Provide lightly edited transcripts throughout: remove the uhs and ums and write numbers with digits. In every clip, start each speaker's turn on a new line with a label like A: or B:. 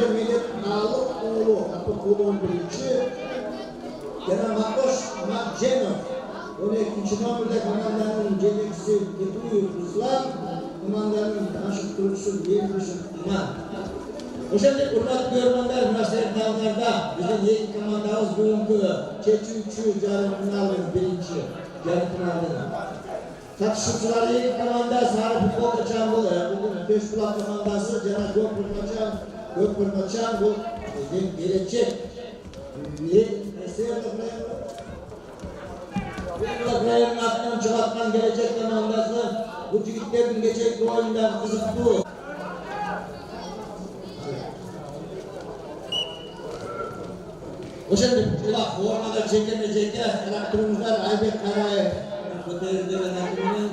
A: Önde Medet Ağlıoğlu, Atatürk'ün birinci. Yana Makoş Makcenov. 12. nomerde komandanın жетекçisi Ketuyev Ruslan, komandanın tanıştırıcısı Yevmişin İman. O'shanda hurmatli mehmonlar, munosib navlarda bizning yangi komandamiz bugungi chechuvchi yarim finalning birinchi yarim finalining qatnashchilari yangi komanda Sariq futbolchi Jambul, bugun Toshbuloq komandasi yana Ko'kpurmachan bu bizning kelajak Rayonatdan çıkartkan gelecek komandası bu yigitlerin geçecek oyundan kızıktı. O'shanda ular formada chekama-cheka elektromizlar Aybek Qarayev ko'tarilgan haqini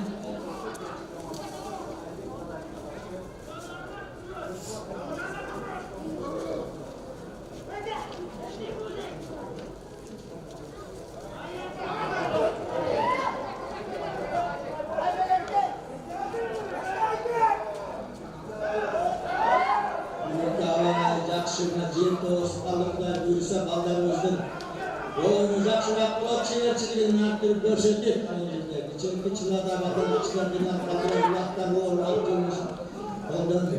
A: çevirçiliğini arttırıp görsetip içeriki çılada vatandaşlar bilen vatandaşlar oğul altılmış ondan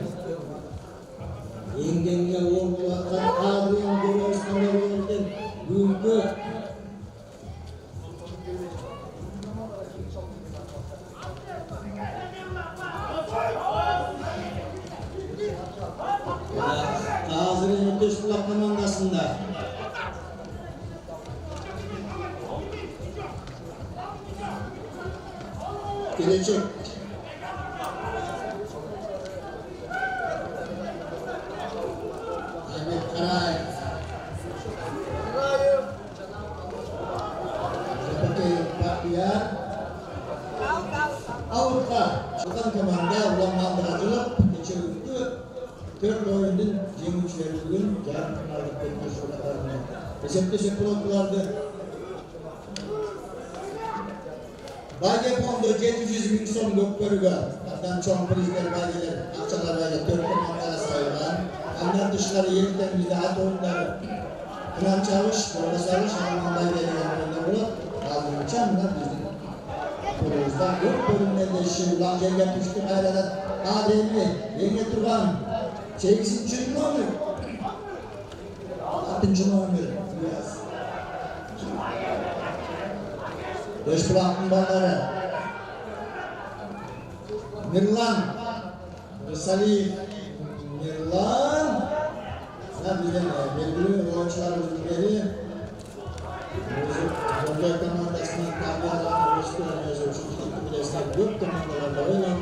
A: yengenge oğul bulatlar ağrıyan görüyorsanlar oğulden büyünkü Ağzı'nın Toshbuloq komandasında gelecek. Aybek Qarayev. Sebagai Bakhtiar. Avrupa. Bukan komanda ulang mandıracılık geçirildi. 4 oyunun jenguvchilari bugun yarim finalda to'qnashuvlarni esepleşip bloklardı. Bayge fondu 700 bin so'm Ko'kpurga qatdan cho'ng prizlar baygelar aqchalar bayge 4 komandalari sayılgan. Ondan dışarı yerden bizde at oyunları Kıran Çavuş, Doğru Savuş, Alman baygeler oyunlar bulup aldırmışan bunlar bizim kurumuzda yok bölümlerde işi ulan jenge tuştu bayralar ADM'i yenge turgan 8. nomor 6. nomor Toshbuloqning ballari Mirlan Risaliyev Mirlan bizden belgili oyuncularımızın biri Zorluq komandasının tarbiyalarını gösteriyoruz. Çünkü bileşler yok komandalarda oynar.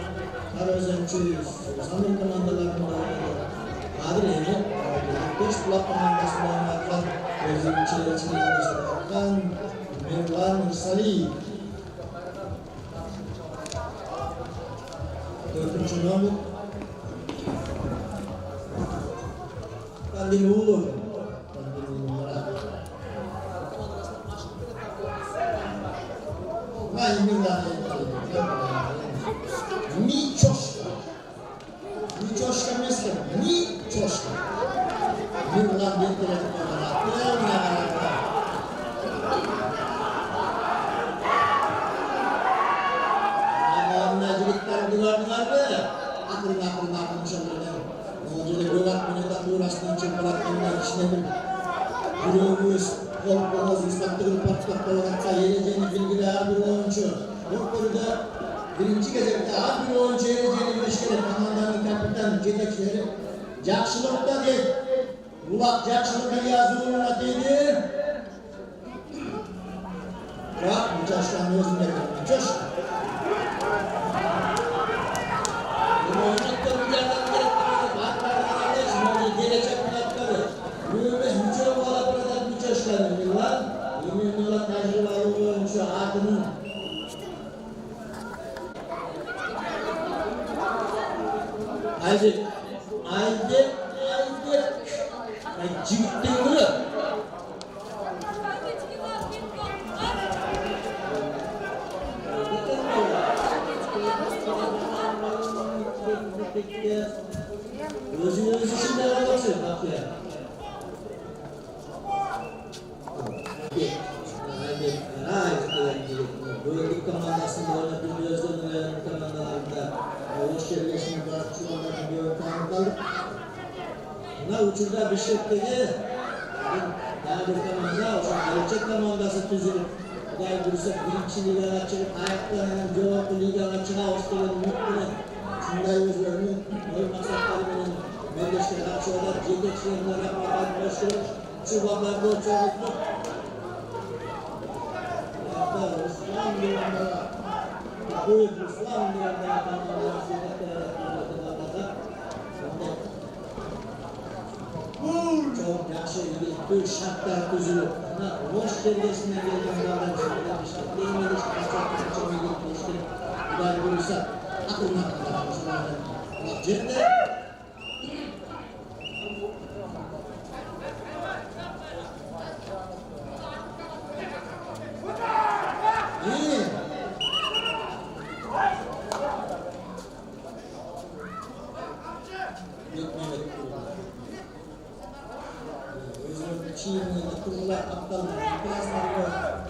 A: Her özümcü Samir komandalarında oynar. Kadir Eğri Toshbuloq komandasında oynarken özümcü yetiştirilmişlerden Mirlan Risaliyev 4. nomor Kandil Ulur Mirlan Miçoşka mesela Miçoşka Mirlan bir telefon akırın şöyle. Jadi berat menyatakan rasanya cemperat yang istimewa. Yürüyüş, kolpoz, ispatlı patlat olarak yeni bilgiler bir oyuncu. Bu konuda birinci gazetede bir oyuncu yeni meşgul komandanın kapitan yetekçileri. Jakşılıkta değil. Ulak jakşılıkta yazılığına değil. Bak bu çalışkan özünde coş. Aydek jigittin biri özü shunday bo'lsa учурда Бишкектеги дагы бир команда, ошо келечек командасы түзүлүп, Кудай буйруса биринчи лигага чыгып, аяктан анан жогорку лигага чыгабыз деген үмүт менен, ушундай өзлөрүнүн ой максаттары менен мелдешке катышып атат. Жетекчилерине рахмат айтып керек. Ушул балдарды чогултуп, Руслан дегенде, Көйүп Руслан дегенде командасы çok yaxshi ilgili şartlar tuzulup, boş bölgesinden gelgen ballar işlemişler. Değmeli işte çok ilgili işte. Kuday buyursa akılına kalır. Cende Çiğni, kurullar, aptallar, klaslarla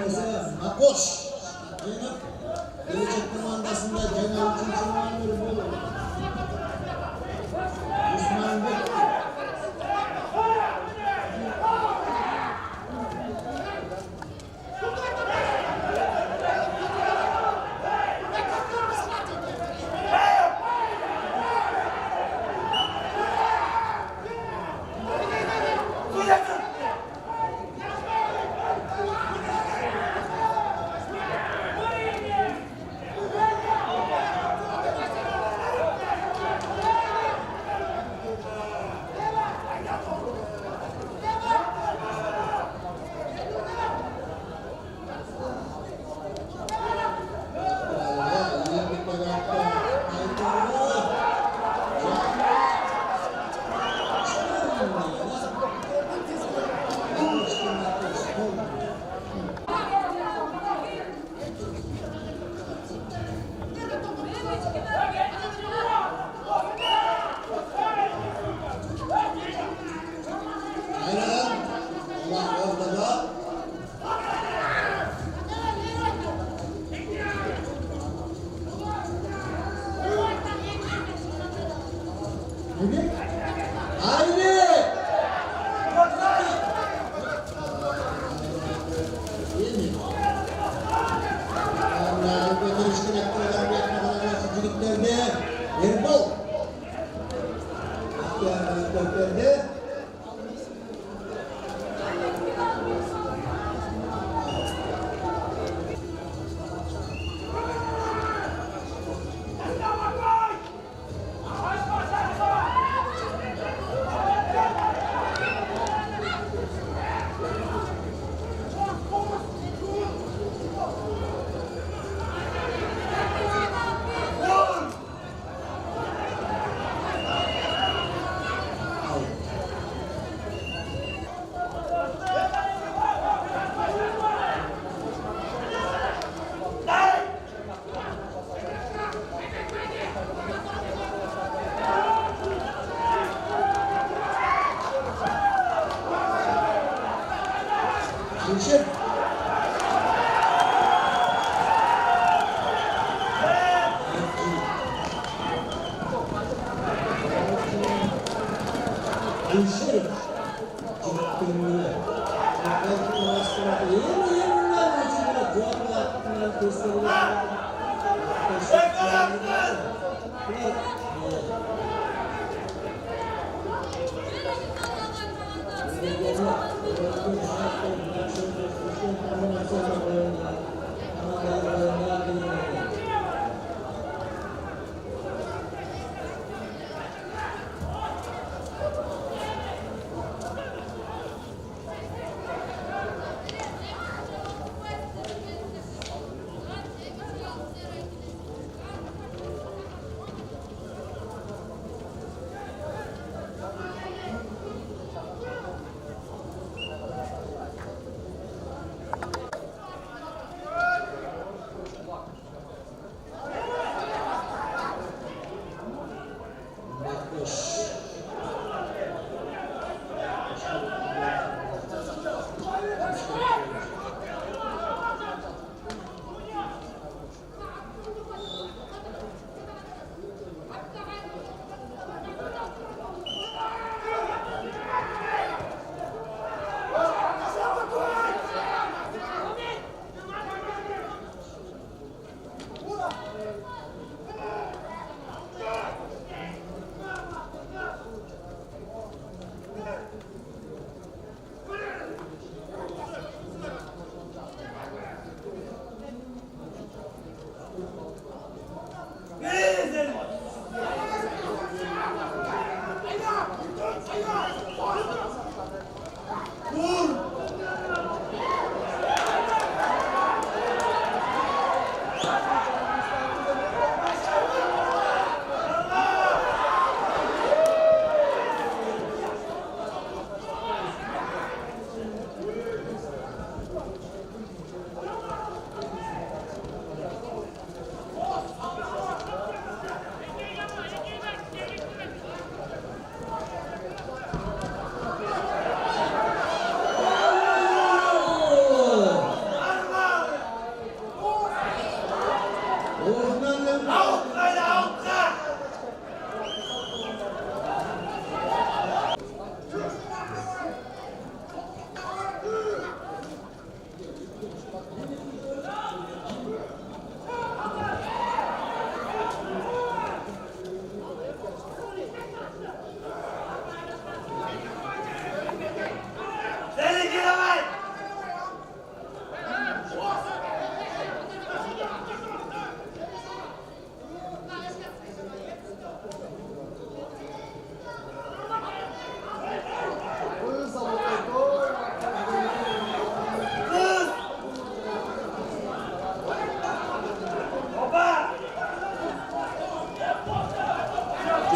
A: mesela Makoş, gelecek komandasında Cenab-ı 3. numarları olur. Osman Bey.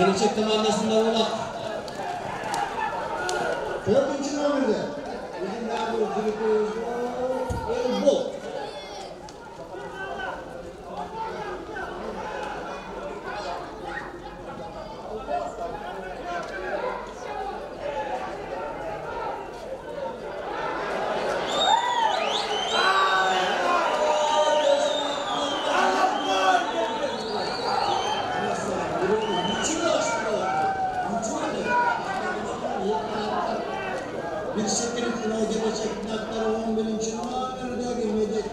B: Gelecek Mahallesi'nde Ulak.
A: 4. numarada. Bizim daha bir Filipiniz bu. Bir şirketin o gelecek nakları 11. numarada girmeyecek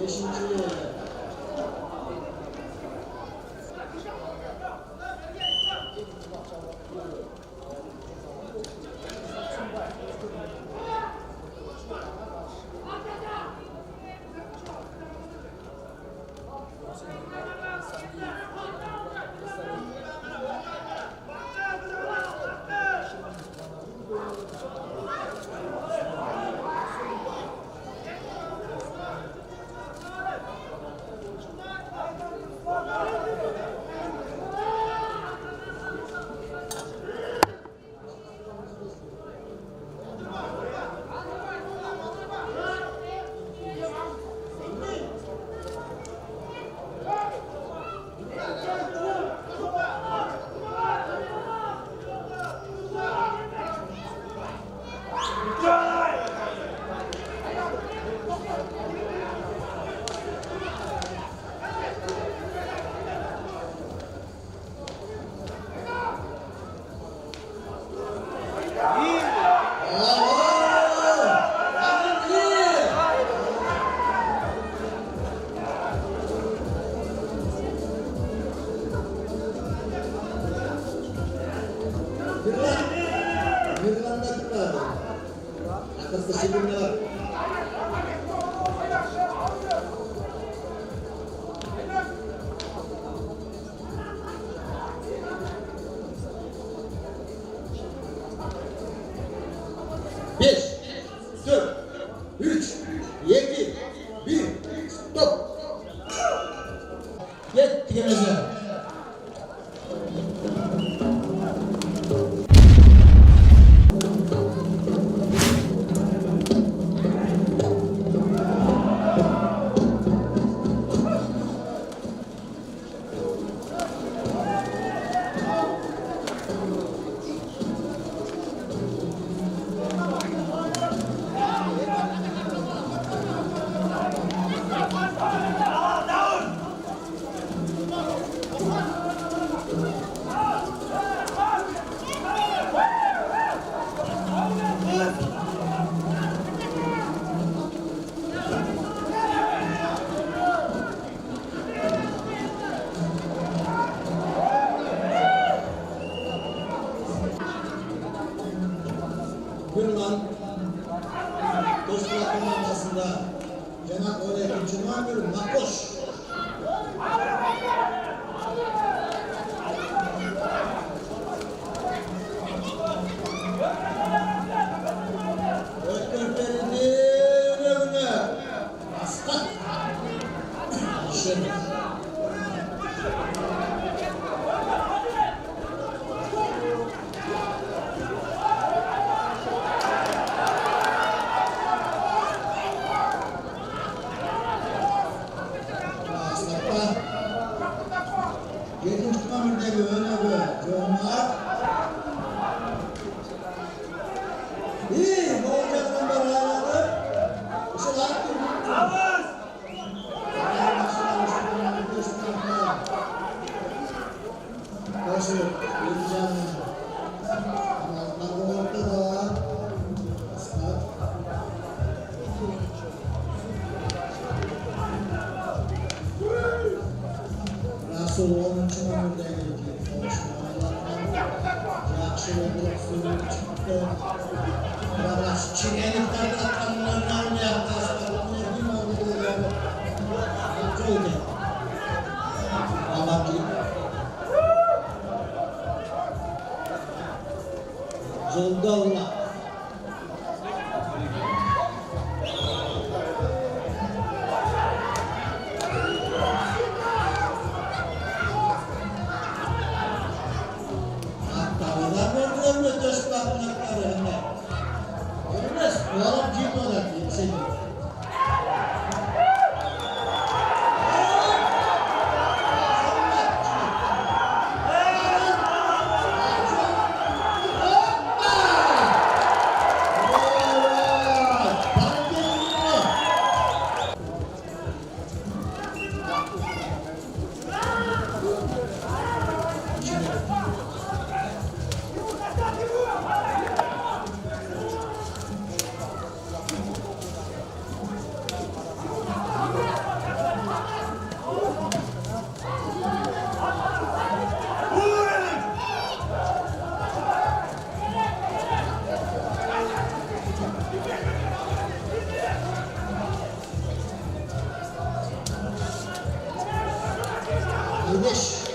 A: 5. yere. Atas kesimler. Beş, dört, üç, yedi, bir, stop. Get together. Kurulan Dostlar Komandası'nda Cenab-ı Ekim Cumamür Makkoş. Ötkörperinin önüne aslan. Şerif. Yedinci Mamir'de öne Cömert. İyi, bu ocaktan beraber işe layık bir Başı, bir canlı. Anlatmak ortada. Aslat. Nasıl 10. Mamir'de geldi. Yaxşı oldu, suyun çıktı. Biraz çiğnelikler tatlımlarını oynayalım. Aslatını bir Mamir'de geldi. Çok iyi. Ama ki Zoldavla. Oğlum ciddi olarak seni. Kardeş.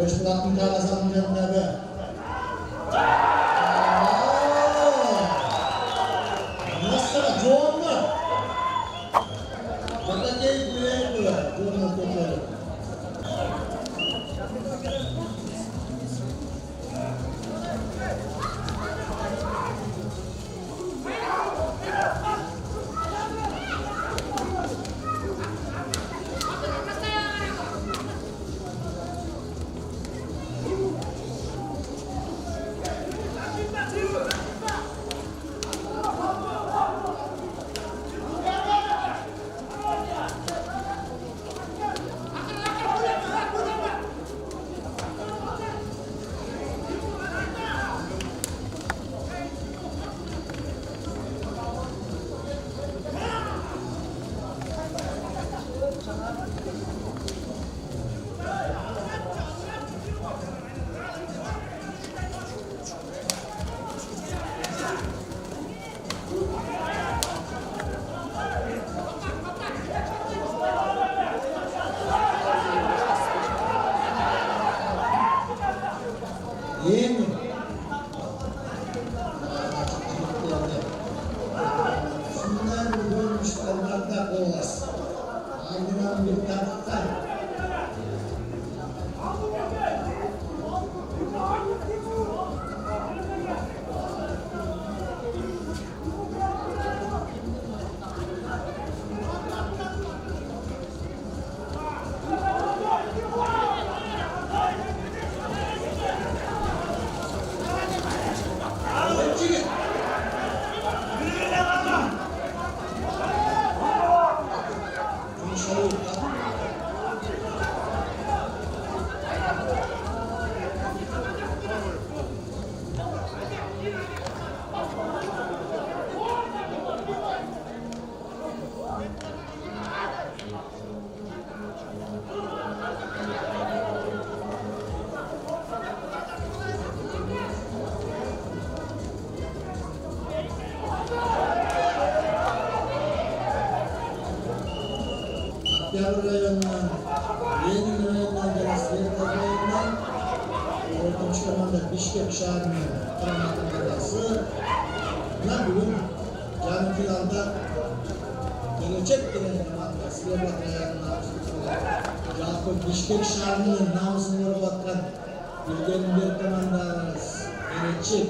A: Köşkulattın kalasanın yanına be. Nasıl? Çoğun mu? Fakat değil güveyim bu ya. Çoğun mu tutuyor? Yeni. Şunlar görmüş kalmakta olmaz. Aydıran bir taraftan. Yavru rayonundan, Yeni rayonundan gelen Sivritat rayonundan, Orkunç Komanda Bişkek şehrinin Karamatın Adası, bunlar bugün yarın finalda gelecek gelen Komanda Sivritat rayonundan Yakup Bişkek şehrinin namusunu yorulatan Bilge'nin bir komandanız gelecek.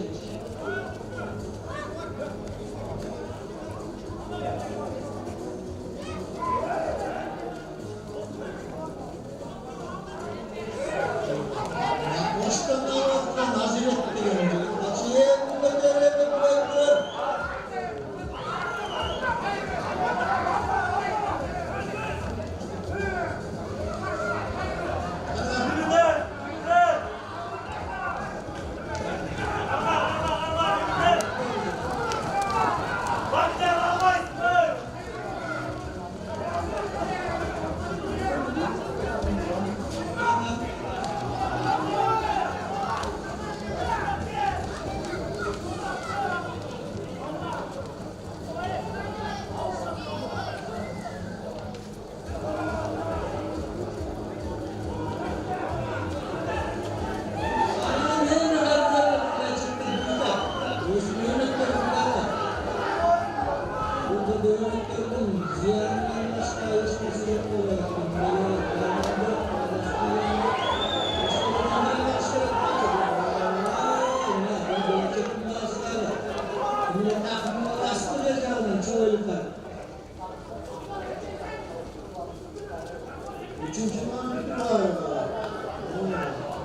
A: Üçüncü Mahmut var.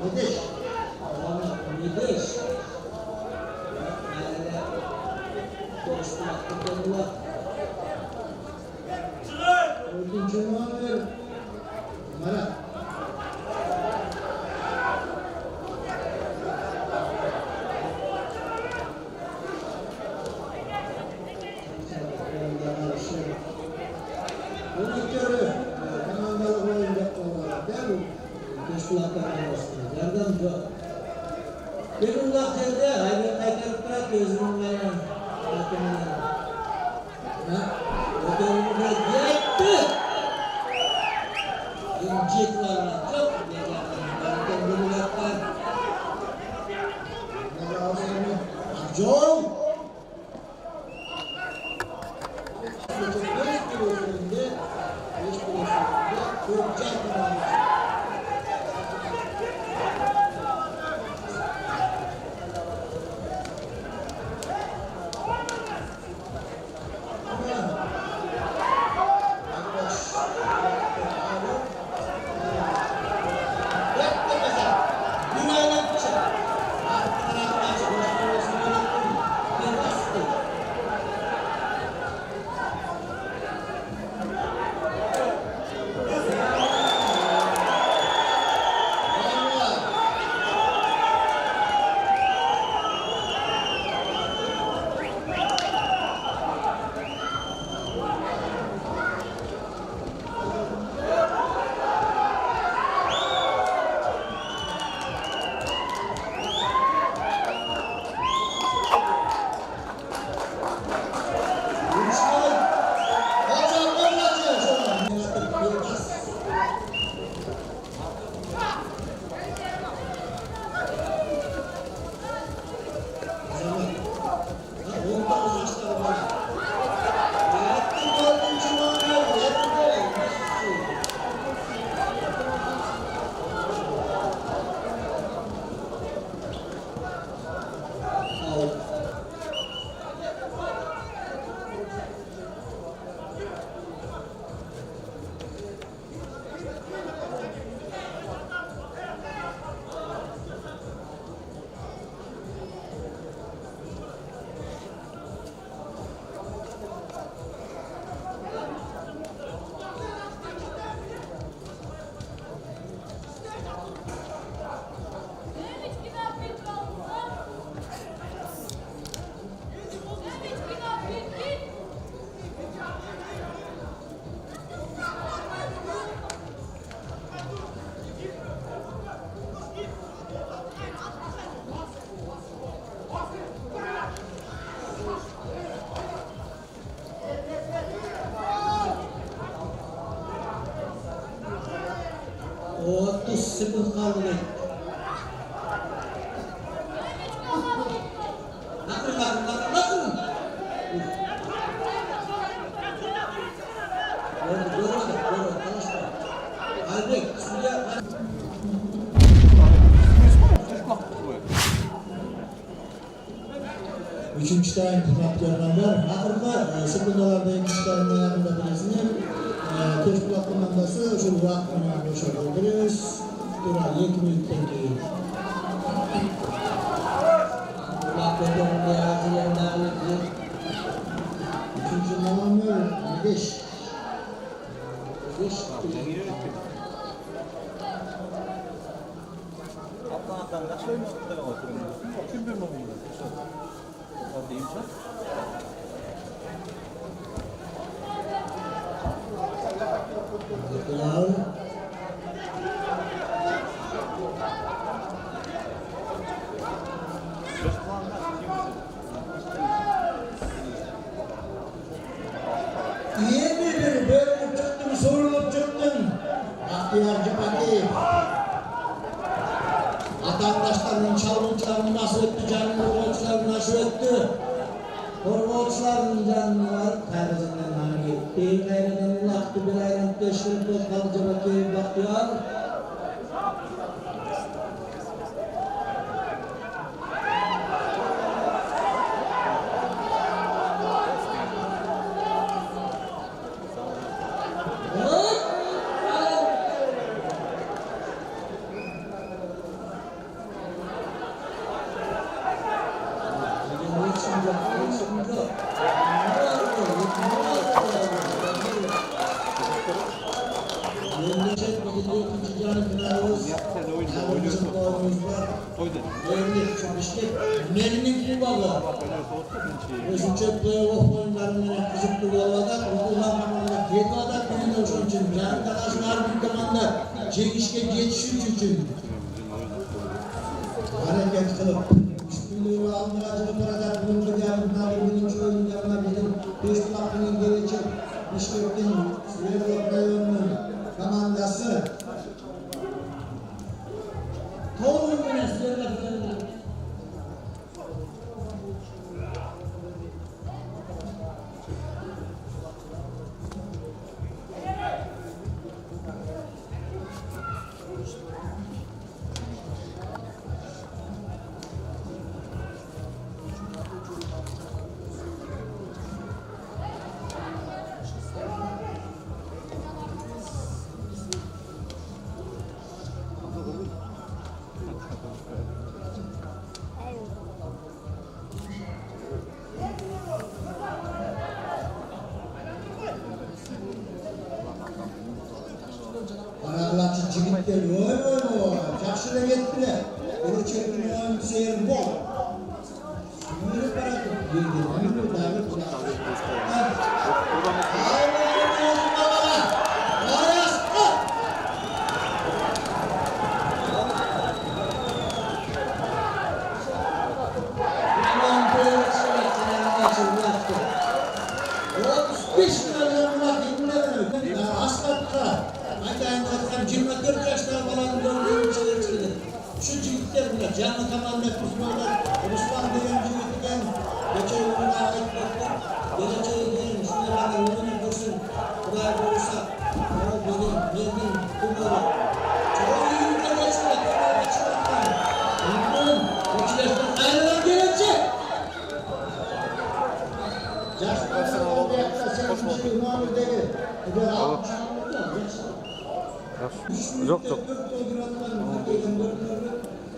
A: Nedeş. Nedeş. Dördüncü Mahmut. Numara. Yönetleri komandalık oyunda olarak değil mi? Teşkilatlar arasında. Yardımcı. Bir uzak yerde hayır kaytarıp bırak gözümün aynen. Ödevimde yetti. İncit var çok. Joel. Sekund kaldı. Bakın. Üçüncü tane yaptıranlar, akırlar, sekundalarda ikinci tane yanında birisini Teşkilat komandası şu vaktini boşaltabiliriz. Duran 2 minuttan keyin. Üçüncü Muammer 5.
B: Atlantan kaç oyuncu tuttu ama oturumda? Kim bir numara? Hadi imkan.
A: Hello. Yeni böyle çıktın, sorulup çıktın. Bahtiyarcı Pati. Vatandaşların çalgıçlarını nasıl etti, canlı borçlarını nasıl etti? Borçların canlı var, terzinden hangi etti? Gayrıdan ulaştı bir ayran teşkil toplanıcı Pati Bahtiyar. Merinin baba. Üçüncü playoff oyunlarının kızıklı olarak uygulamalarında TK'da büyük olsun için arkadaşlar bir zamanda çekişke geçişi için hareket kılıp üstünlüğü aldıracılık kadar bulunca yardımları birinci oyunlarına bizim Teşkilat'ın gelecek Bişkek'in Sivri Rayon'un komandası Toğrul Münesler'le Aytır, oy. Жақсы да кетtiler. Келечектің ойыншысы Ербол. Yürü bırakın. Yürü bırakın. Şu çocuklar bunlar, canlı kanalda kuzmalar, Ruslan denen çocuklar, geçen yılına ait baktık, geleceğe diyelim, şuna kadar yolunu görsün, Kudaya olursa, o bizim kumları, çok iyi yürüte geçtiler, kumları geçiyorlar. Bunun, geçilerden ayrılan gelecek. Yaşlı kanalda yaklaşan bir şey, Umar'daki, bir altı şanlıklar,
C: Yok.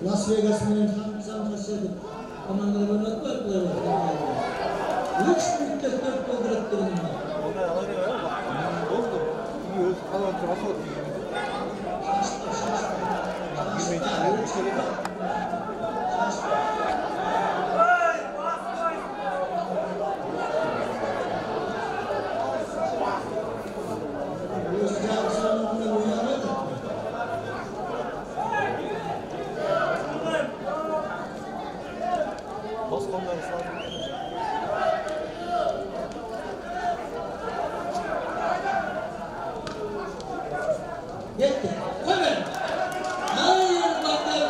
A: Las Vegas menен San-Francisco komandalары ойнатпай плей-офф. 3 минутта 4 гол кирет деген бар.
B: Ondan alıyor ya bak. Oldu. İyi öz kalan transfer oldu.
A: Yetti. Koyun. Hayır baklar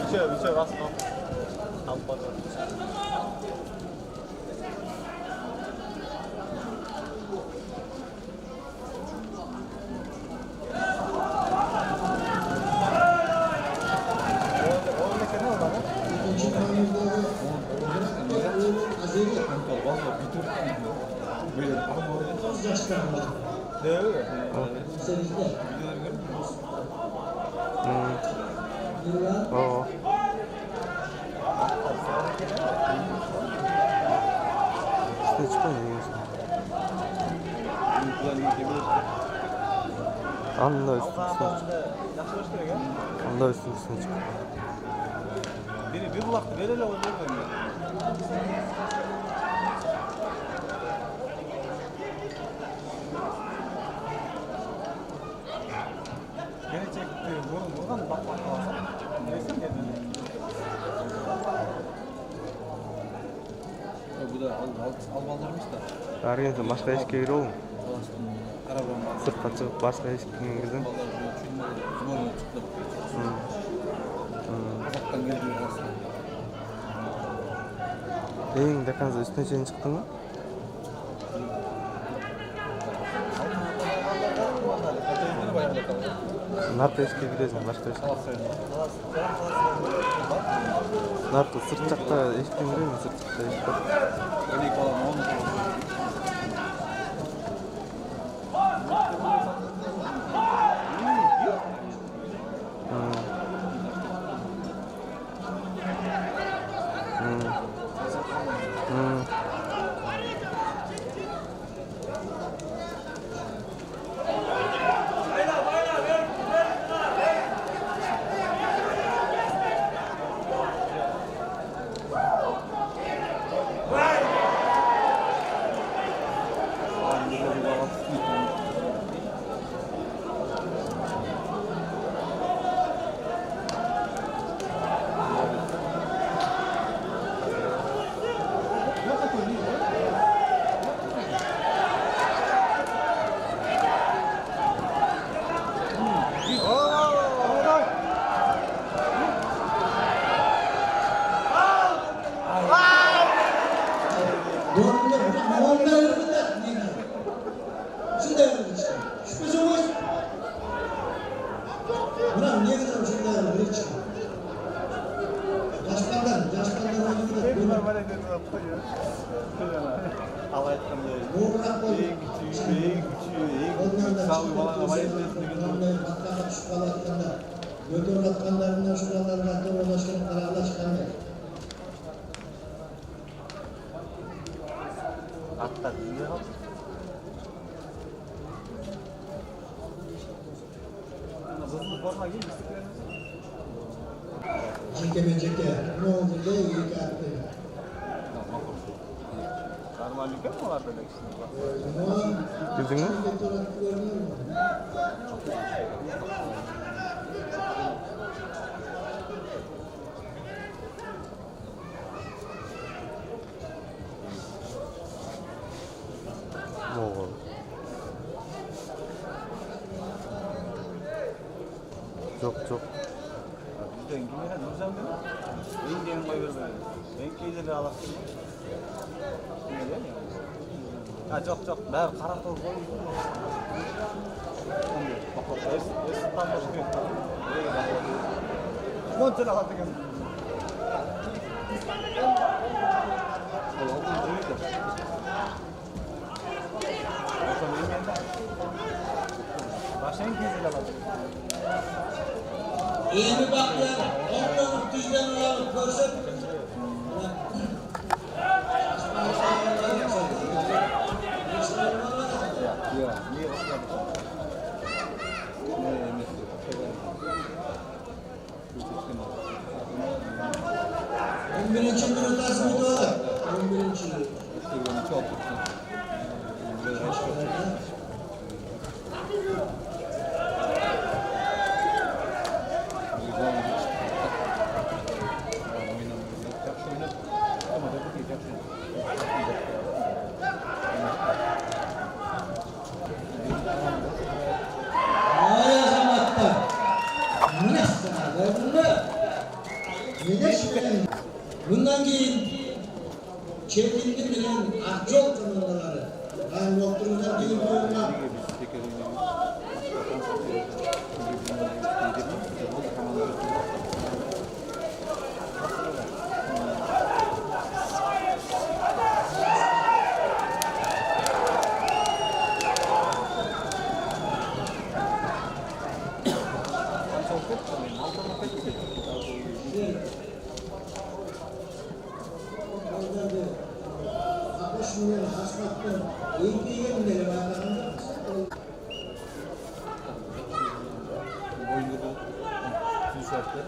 B: Bir şey bastım. Alpadı. Ne öyle?
A: Senizde.
C: Oo. İşte çıkmıyor. Anda üstüne çık. Anda üstüne çık.
B: Bir vakti verelim o zaman. Gelecekte buradan bakmak lazım. Neyse geldi. Bu da almalarmış da.
C: Аргентин башка эшикке кирип алган.
B: Арабам.
C: Сыртка чыгып башка эшикке кирдим.
B: Сборная чыкты. Казактан келди аслы.
C: Эң до конца үстүнө чейин чыктыңбы? Нарты эшикке киресиң, башка эшикке. Нарты сырт жакта эшиктен кирем, сырт жакта эшик бар.
B: Hatta ne yaptı? Hızlı forma gibi bisiklet.
A: Ceke. Ne oldu da iyi kalktı.
B: Normallik yok mu var böyle ikisinde?
C: Bildin mi? Moğol. Çok.
B: Bizden kimine düzen mi? En diyen koy vermeyi. En keyifli alasın. Ne diyor ya? Ha çok. Mer karakter koy. Bak tam başka yok. Montel aldı gel. Başın keyifli alasın.
A: İyi bir bak ya. Ondan düzden alıp görsen.
B: Yok, niye başladı?
A: On birinci minutası mıydı o? 11.
B: Çok.
A: Ay azamatta. Nasıl adamlı? Ne şimdi? Bundan keyin çevrildi bilen Akçol kanalları. Ben yokturundan keyin koyma. Şimdi hasmaktan iyi yerleri var.
B: Boyunca tişörtler.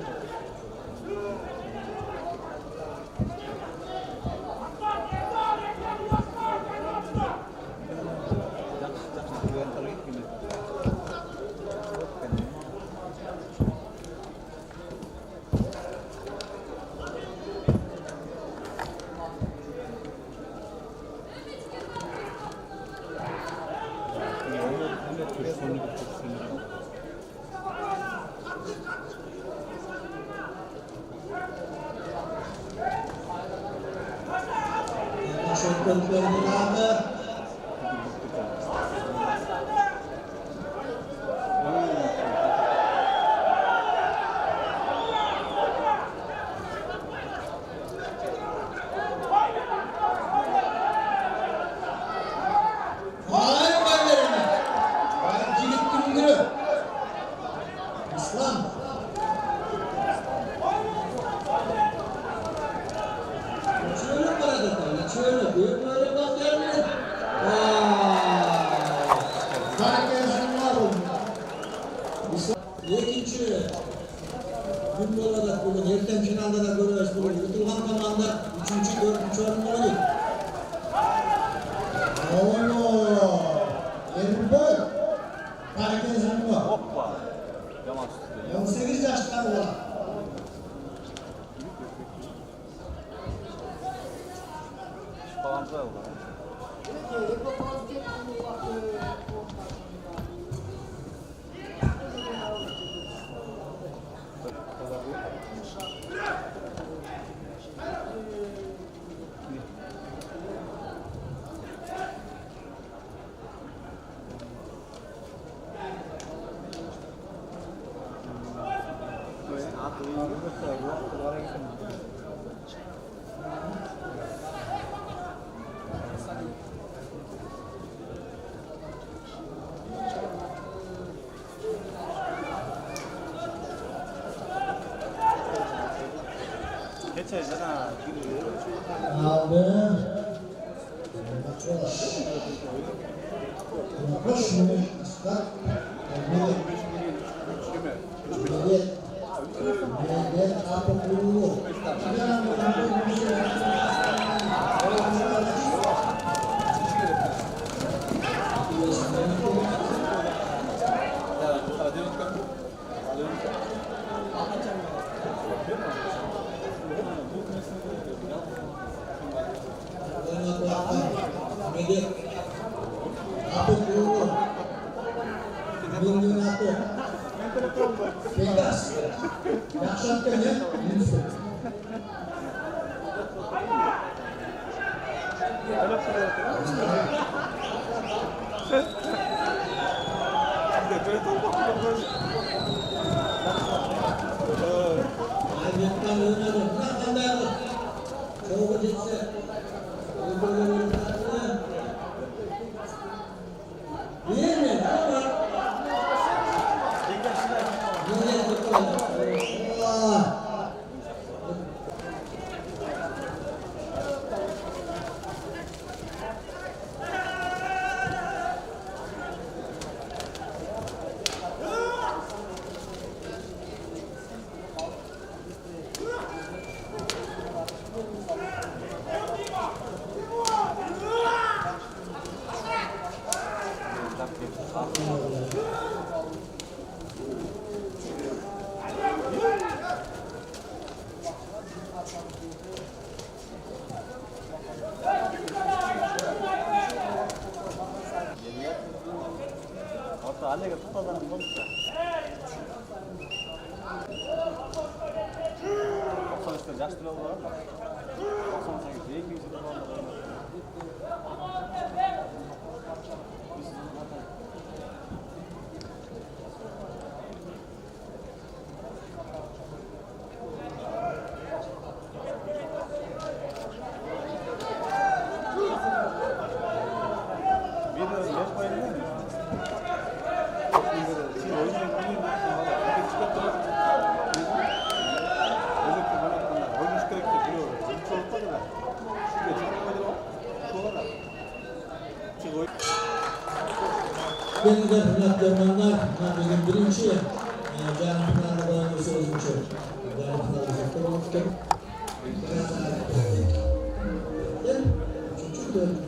A: Şoktan beraber. İslam. Şöyle paradı, şöyle diyor, böyle bak gelmedi. Herkesin var oldu. İslam. İkinci gün olarak bugün erken finalda da görüyoruz bugün. Yutulgan zamanda 3. 4. oyunu. Ooo. Erbol. Herkesin var.
B: Hoppa. Yaman tutuyor.
A: 18 yaşlar var.
B: Bağımsız oldu. Geçeceğiz ha.
A: Aldı. Koş Mehmet Aslan. Mehmet Apokulu. Mehmet Apokulu. Bindung aku. Bebas. Laksanakan ya. Lanjutkan dulu. Nak anda. Coba jetse. Ini apa?
B: Orta annege tutadan konuşsa. 93'te yaş bile olur ama 98 değil mi? Beni de hürmet görmenler, benim birinci canım pınarlı olan sözüm için. Canım pınarlı olan sözüm için.